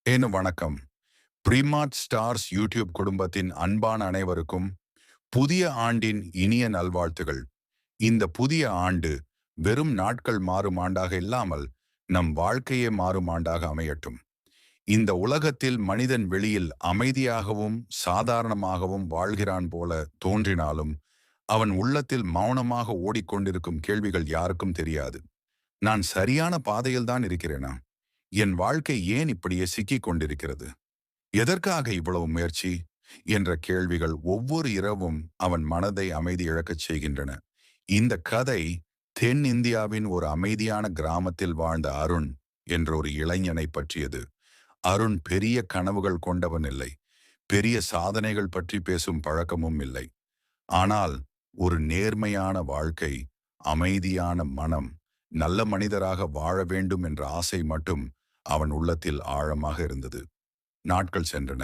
வணக்கம். பிரிமார்ட் stars YouTube குடும்பத்தின் அன்பான அனைவருக்கும் புதிய ஆண்டின் இனிய நல்வாழ்த்துகள். இந்த புதிய ஆண்டு வெறும் நாட்கள் மாறும் ஆண்டாக இல்லாமல் நம் வாழ்க்கையே மாறும் ஆண்டாக அமையட்டும். இந்த உலகத்தில் மனிதன் வெளியில் அமைதியாகவும் சாதாரணமாகவும் வாழ்கிறான் போல தோன்றினாலும் அவன் உள்ளத்தில் மௌனமாக ஓடிக்கொண்டிருக்கும் கேள்விகள் யாருக்கும் தெரியாது. நான் சரியான பாதையில்தான் இருக்கிறேனா? என் வாழ்க்கை ஏன் இப்படியே சிக்கிக் கொண்டிருக்கிறது? எதற்காக இவ்வளவு முயற்சி என்ற கேள்விகள் ஒவ்வொரு இரவும் அவன் மனதை அமைதி இழக்கச் செய்கின்றன. இந்த கதை தென்னிந்தியாவின் ஒரு அமைதியான கிராமத்தில் வாழ்ந்த அருண் என்ற ஒரு இளைஞனை பற்றியது. அருண் பெரிய கனவுகள் கொண்டவன் இல்லை, பெரிய சாதனைகள் பற்றி பேசும் பழக்கமும் இல்லை. ஆனால் ஒரு நேர்மையான வாழ்க்கை, அமைதியான மனம், நல்ல மனிதராக வாழ வேண்டும் என்ற ஆசை மட்டும் அவன் உள்ளத்தில் ஆழமாக இருந்தது. நாட்கள் சென்றன.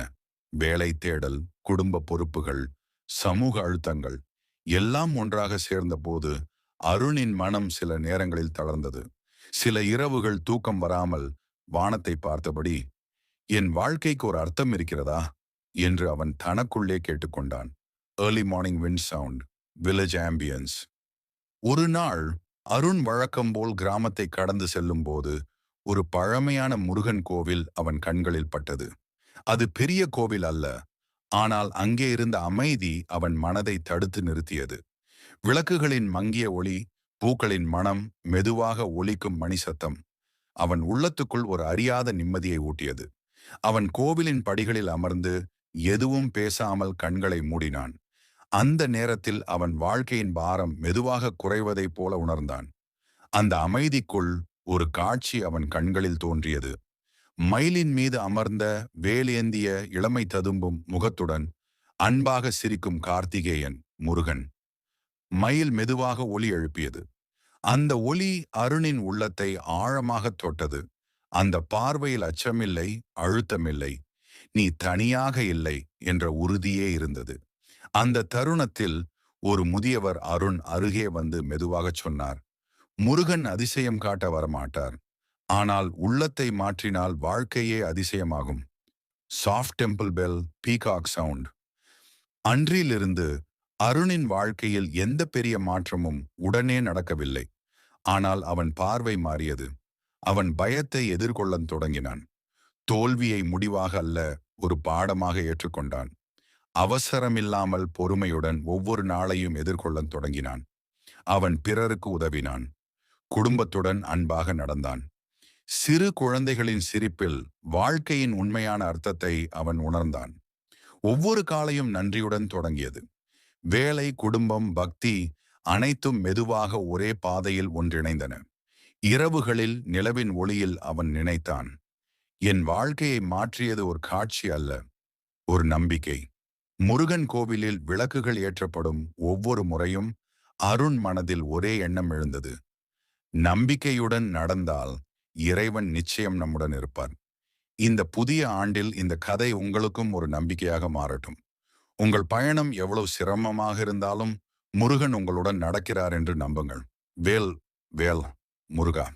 வேலை தேடல், குடும்ப பொறுப்புகள், சமூக அழுத்தங்கள் எல்லாம் ஒன்றாக சேர்ந்தபோது அருணின் மனம் சில நேரங்களில் தளர்ந்தது. சில இரவுகள் தூக்கம் வராமல் வானத்தை பார்த்தபடி, என் வாழ்க்கைக்கு ஒரு அர்த்தம் இருக்கிறதா என்று அவன் தனக்குள்ளே கேட்டுக்கொண்டான். Early morning wind sound, village ambience. ஒரு நாள் அருண் வழக்கம் போல் கிராமத்தை கடந்து செல்லும் போது ஒரு பழமையான முருகன் கோவில் அவன் கண்களில் பட்டது. அது பெரிய கோவில் அல்ல, ஆனால் அங்கே இருந்த அமைதி அவன் மனதை தடுத்து நிறுத்தியது. விளக்குகளின் மங்கிய ஒளி, பூக்களின் மனம், மெதுவாக ஒலிக்கும் மணி சத்தம் அவன் உள்ளத்துக்குள் ஒரு அறியாத நிம்மதியை ஊட்டியது. அவன் கோவிலின் படிகளில் அமர்ந்து எதுவும் பேசாமல் கண்களை மூடினான். அந்த நேரத்தில் அவன் வாழ்க்கையின் பாரம் மெதுவாக குறைவதைப் போல உணர்ந்தான். அந்த அமைதிக்குள் ஒரு காட்சி அவன் கண்களில் தோன்றியது. மயிலின் மீது அமர்ந்த வேலேந்திய இளமை ததும்பும் முகத்துடன் அன்பாக சிரிக்கும் கார்த்திகேயன், முருகன். மயில் மெதுவாக ஒலி எழுப்பியது. அந்த ஒலி அருணின் உள்ளத்தை ஆழமாக தொட்டது. அந்த பார்வையில் அச்சமில்லை, அழுத்தமில்லை. நீ தனியாக இல்லை என்ற உறுதியே இருந்தது. அந்த தருணத்தில் ஒரு முதியவர் அருண் அருகே வந்து மெதுவாகச் சொன்னார், முருகன் அதிசயம் காட்ட வரமாட்டார், ஆனால் உள்ளத்தை மாற்றினால் வாழ்க்கையே அதிசயமாகும். Soft temple bell, peacock sound. அன்றிலிருந்து அருணின் வாழ்க்கையில் எந்த பெரிய மாற்றமும் உடனே நடக்கவில்லை. ஆனால் அவன் பார்வை மாறியது. அவன் பயத்தை எதிர்கொள்ளத் தொடங்கினான். தோல்வியை முடிவாக அல்ல, ஒரு பாடமாக ஏற்றுக்கொண்டான். அவசரமில்லாமல் பொறுமையுடன் ஒவ்வொரு நாளையும் எதிர்கொள்ளத் தொடங்கினான். அவன் பிறருக்கு உதவினான். குடும்பத்துடன் அன்பாக நடந்தான். சிறு குழந்தைகளின் சிரிப்பில் வாழ்க்கையின் உண்மையான அர்த்தத்தை அவன் உணர்ந்தான். ஒவ்வொரு காலையும் நன்றியுடன் தொடங்கியது. வேலை, குடும்பம், பக்தி அனைத்தும் மெதுவாக ஒரே பாதையில் ஒன்றிணைந்தன. இரவுகளில் நிலவின் ஒளியில் அவன் நினைத்தான், என் வாழ்க்கையை மாற்றியது ஒரு காட்சி அல்ல, ஒரு நம்பிக்கை. முருகன் கோவிலில் விளக்குகள் ஏற்றப்படும் ஒவ்வொரு முறையும் அருண் மனதில் ஒரே எண்ணம் எழுந்தது, நம்பிக்கையுடன் நடந்தால் இறைவன் நிச்சயம் நம்முடன் இருப்பார். இந்த புதிய ஆண்டில் இந்த கதை உங்களுக்கும் ஒரு நம்பிக்கையாக மாறட்டும். உங்கள் பயணம் எவ்வளவு சிரமமாக இருந்தாலும் முருகன் உங்களுடன் நடக்கிறார் என்று நம்புங்கள். வேல் வேல் முருகா.